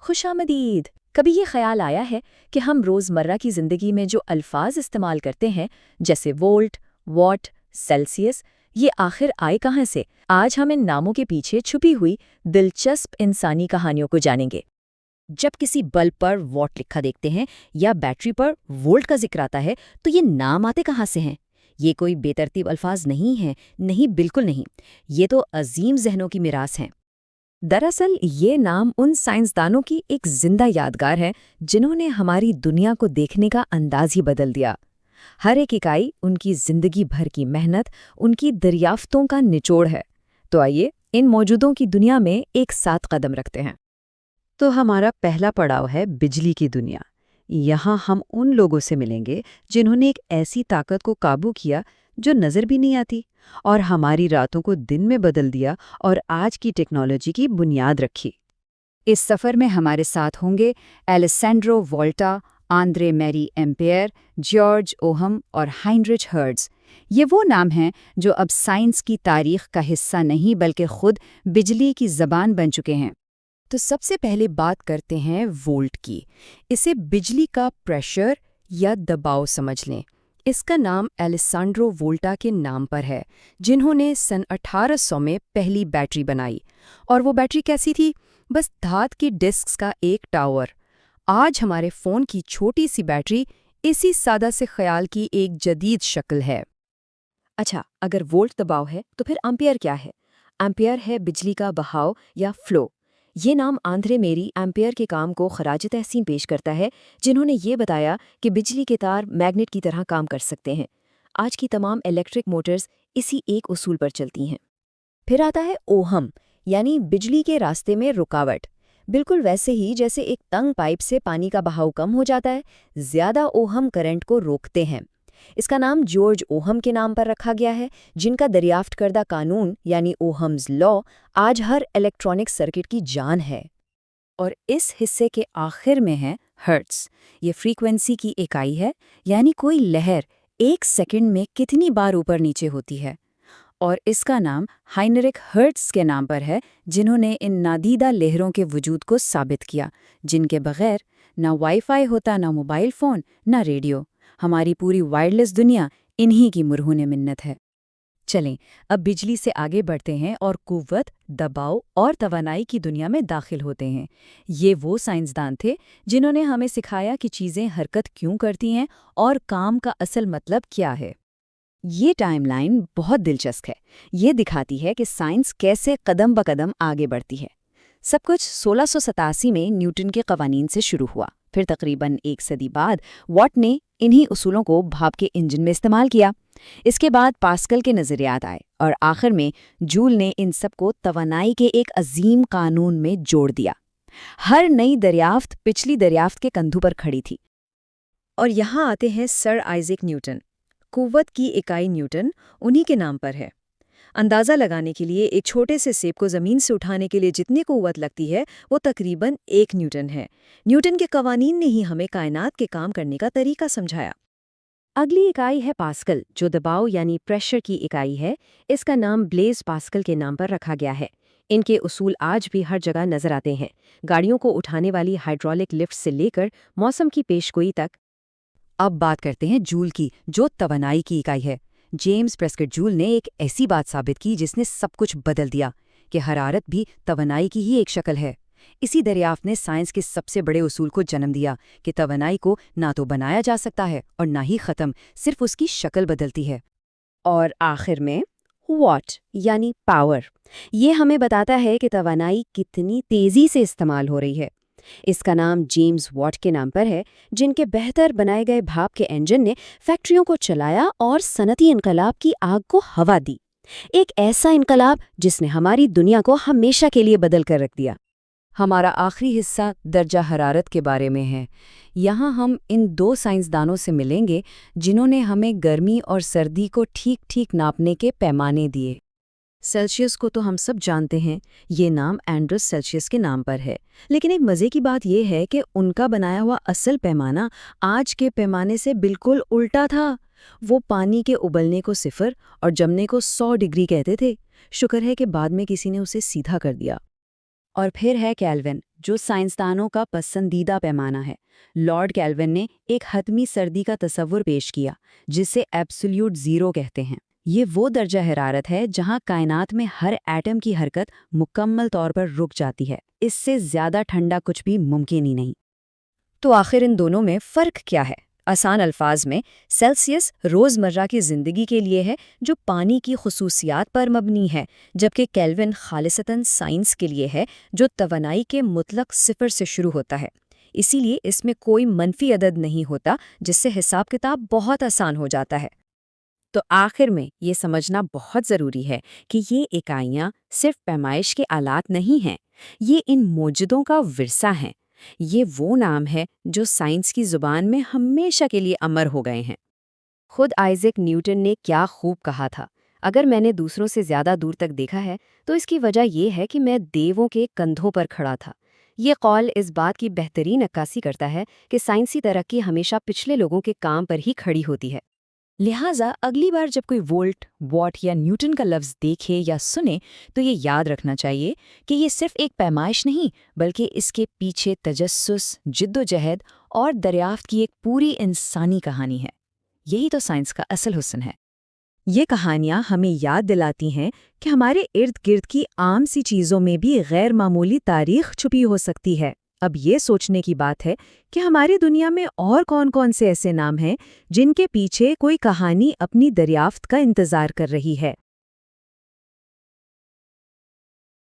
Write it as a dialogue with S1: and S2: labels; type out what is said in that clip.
S1: خوش آمدید۔ کبھی یہ خیال آیا ہے کہ ہم روزمرہ کی زندگی میں جو الفاظ استعمال کرتے ہیں جیسے وولٹ، واٹ، سیلسیس، یہ آخر آئے کہاں سے؟ آج ہم ان ناموں کے پیچھے چھپی ہوئی دلچسپ انسانی کہانیوں کو جانیں گے۔
S2: جب کسی بلب پر واٹ لکھا دیکھتے ہیں یا بیٹری پر وولٹ کا ذکر آتا ہے تو یہ نام آتے کہاں سے ہیں؟ یہ کوئی بے ترتیب الفاظ نہیں ہیں، نہیں، بالکل نہیں۔ یہ تو عظیم ذہنوں کی میراث ہیں۔
S1: دراصل یہ نام ان سائنسدانوں کی ایک زندہ یادگار ہے جنہوں نے ہماری دنیا کو دیکھنے کا انداز ہی بدل دیا۔ ہر ایک اکائی ان کی زندگی بھر کی محنت، ان کی دریافتوں کا نچوڑ ہے۔ تو آئیے ان موجودوں کی دنیا میں ایک ساتھ قدم رکھتے ہیں۔
S3: تو ہمارا پہلا پڑاؤ ہے بجلی کی دنیا۔ یہاں ہم ان لوگوں سے ملیں گے جنہوں نے ایک ایسی طاقت کو قابو کیا جو نظر بھی نہیں آتی اور ہماری راتوں کو دن میں بدل دیا اور آج کی ٹیکنالوجی کی بنیاد رکھی۔
S2: اس سفر میں ہمارے ساتھ ہوں گے ایلیسینڈرو وولٹا، آندرے میری ایمپیئر، جارج اوہم اور ہائنرچ ہرٹز۔ یہ وہ نام ہیں جو اب سائنس کی تاریخ کا حصہ نہیں بلکہ خود بجلی کی زبان بن چکے ہیں۔
S1: تو سب سے پہلے بات کرتے ہیں وولٹ کی۔ اسے بجلی کا پریشر یا دباؤ سمجھ لیں۔ اس کا نام ایلیسانڈرو وولٹا کے نام پر ہے، جنہوں نے سن 1800 میں پہلی بیٹری بنائی۔ اور وہ بیٹری کیسی تھی؟ بس دھات کی ڈسکس کا ایک ٹاور۔ آج ہمارے فون کی چھوٹی سی بیٹری اسی سادہ سے خیال کی ایک جدید شکل ہے۔ اچھا، اگر وولٹ دباؤ ہے تو پھر امپیئر کیا ہے؟ امپیئر ہے بجلی کا بہاؤ یا فلو۔ یہ نام آندرے میری ایمپیئر کے کام کو خراج تحسین پیش کرتا ہے، جنہوں نے یہ بتایا کہ بجلی کے تار میگنیٹ کی طرح کام کر سکتے ہیں۔ آج کی تمام الیکٹرک موٹرز اسی ایک اصول پر چلتی ہیں۔ پھر آتا ہے اوہم، یعنی بجلی کے راستے میں رکاوٹ۔ بالکل ویسے ہی جیسے ایک تنگ پائپ سے پانی کا بہاؤ کم ہو جاتا ہے، زیادہ اوہم کرنٹ کو روکتے ہیں۔ اس کا نام جارج اوہم کے نام پر رکھا گیا ہے، جن کا دریافت کردہ قانون یعنی اوہمز لا آج ہر الیکٹرانک سرکٹ کی جان ہے۔
S2: اور اس حصے کے آخر میں ہے ہرٹز۔ یہ فریکوینسی کی اکائی ہے، یعنی کوئی لہر ایک سیکنڈ میں کتنی بار اوپر نیچے ہوتی ہے۔ اور اس کا نام ہائنرچ ہرٹز کے نام پر ہے، جنہوں نے ان نادیدہ لہروں کے وجود کو ثابت کیا، جن کے بغیر نہ وائی فائی ہوتا، نہ موبائل فون، نہ ریڈیو۔ ہماری پوری وائرلیس دنیا انہی کی مرہون منت ہے۔
S1: چلیں اب بجلی سے آگے بڑھتے ہیں اور قوت، دباؤ اور توانائی کی دنیا میں داخل ہوتے ہیں۔ یہ وہ سائنسدان تھے جنہوں نے ہمیں سکھایا کہ چیزیں حرکت کیوں کرتی ہیں اور کام کا اصل مطلب کیا ہے۔
S2: یہ ٹائم لائن بہت دلچسپ ہے۔ یہ دکھاتی ہے کہ سائنس کیسے قدم بقدم آگے بڑھتی ہے۔ سب کچھ 1687 میں نیوٹن کے قوانین سے شروع ہوا۔ پھر تقریباً ایک صدی بعد واٹ نے انہی اصولوں کو بھاپ کے انجن میں استعمال کیا۔ اس کے بعد پاسکل کے نظریات آئے اور آخر میں جول نے ان سب کو توانائی کے ایک عظیم قانون میں جوڑ دیا۔ ہر نئی دریافت پچھلی دریافت کے کندھوں پر کھڑی تھی۔
S1: اور یہاں آتے ہیں سر آئزیک نیوٹن۔ قوت کی اکائی نیوٹن انہی کے نام پر ہے۔ اندازہ لگانے کے لیے ایک چھوٹے سے سیب کو زمین سے اٹھانے کے لیے جتنی قوت لگتی ہے وہ تقریباً 1 نیوٹن ہے۔ نیوٹن کے قوانین نے ہی ہمیں کائنات کے کام کرنے کا طریقہ سمجھایا۔ اگلی اکائی ہے پاسکل، جو دباؤ یعنی پریشر کی اکائی ہے۔ اس کا نام بلیز پاسکل کے نام پر رکھا گیا ہے۔ ان کے اصول آج بھی ہر جگہ نظر آتے ہیں، گاڑیوں کو اٹھانے والی ہائیڈرولک لفٹ سے لے کر موسم کی پیشگوئی تک۔
S2: اب بات کرتے ہیں جول کی، جو توانائی کی اکائی ہے۔ جیمز پریسکٹ جول نے ایک ایسی بات ثابت کی جس نے سب کچھ بدل دیا، کہ حرارت بھی توانائی کی ہی ایک شکل ہے۔ اسی دریافت نے سائنس کے سب سے بڑے اصول کو جنم دیا کہ توانائی کو نہ تو بنایا جا سکتا ہے اور نہ ہی ختم، صرف اس کی شکل بدلتی ہے۔
S1: اور آخر میں واٹ یعنی پاور۔ یہ ہمیں بتاتا ہے کہ توانائی کتنی تیزی سے استعمال ہو رہی ہے۔ اس کا نام جیمز واٹ کے نام پر ہے، جن کے بہتر بنائے گئے بھاپ کے انجن نے فیکٹریوں کو چلایا اور صنعتی انقلاب کی آگ کو ہوا دی۔ ایک ایسا انقلاب جس نے ہماری دنیا کو ہمیشہ کے لیے بدل کر رکھ دیا۔
S3: ہمارا آخری حصہ درجہ حرارت کے بارے میں ہے۔ یہاں ہم ان 2 سائنسدانوں سے ملیں گے جنہوں نے ہمیں گرمی اور سردی کو ٹھیک ٹھیک ناپنے کے پیمانے دیے۔
S1: سیلسیس کو تو ہم سب جانتے ہیں، یہ نام اینڈرس سیلسیس کے نام پر ہے، لیکن ایک مزے کی بات یہ ہے کہ ان کا بنایا ہوا اصل پیمانہ آج کے پیمانے سے بالکل الٹا تھا۔ وہ پانی کے ابلنے کو 0 اور جمنے کو 100 ڈگری کہتے تھے۔ شکر ہے کہ بعد میں کسی نے اسے سیدھا کر دیا۔
S2: اور پھر ہے کیلوین، جو سائنسدانوں کا پسندیدہ پیمانہ ہے۔ لارڈ کیلوین نے ایک حتمی سردی کا تصور پیش کیا، جسے ایبسلیوٹ زیرو کہتے ہیں۔ یہ وہ درجہ حرارت ہے جہاں کائنات میں ہر ایٹم کی حرکت مکمل طور پر رک جاتی ہے۔ اس سے زیادہ ٹھنڈا کچھ بھی ممکن ہی نہیں۔
S1: تو آخر ان دونوں میں فرق کیا ہے؟ آسان الفاظ میں، سیلسیس روزمرہ کی زندگی کے لیے ہے جو پانی کی خصوصیات پر مبنی ہے، جبکہ کیلوین خالصتاً سائنس کے لیے ہے جو توانائی کے مطلق صفر سے شروع ہوتا ہے۔ اسی لیے اس میں کوئی منفی عدد نہیں ہوتا، جس سے حساب کتاب بہت آسان ہو جاتا ہے۔
S2: تو آخر میں یہ سمجھنا بہت ضروری ہے کہ یہ اکائیاں صرف پیمائش کے آلات نہیں ہیں، یہ ان موجودوں کا ورثہ ہیں۔ یہ وہ نام ہے جو سائنس کی زبان میں ہمیشہ کے لیے امر ہو گئے ہیں۔
S1: خود آئزیک نیوٹن نے کیا خوب کہا تھا، اگر میں نے دوسروں سے زیادہ دور تک دیکھا ہے تو اس کی وجہ یہ ہے کہ میں دیووں کے کندھوں پر کھڑا تھا۔ یہ قول اس بات کی بہترین عکاسی کرتا ہے کہ سائنسی ترقی ہمیشہ پچھلے لوگوں کے کام پر ہی کھڑی ہوتی ہے۔
S2: لہٰذا اگلی بار جب کوئی وولٹ، واٹ یا نیوٹن کا لفظ دیکھے یا سنے تو یہ یاد رکھنا چاہیے کہ یہ صرف ایک پیمائش نہیں، بلکہ اس کے پیچھے تجسس، جد و جہد اور دریافت کی ایک پوری انسانی کہانی ہے۔ یہی تو سائنس کا اصل حسن ہے۔
S3: یہ کہانیاں ہمیں یاد دلاتی ہیں کہ ہمارے ارد گرد کی عام سی چیزوں میں بھی غیر معمولی تاریخ چھپی ہو سکتی ہے۔ اب یہ سوچنے کی بات ہے کہ ہماری دنیا میں اور کون کون سے ایسے نام ہیں جن کے پیچھے کوئی کہانی اپنی دریافت کا انتظار کر رہی ہے۔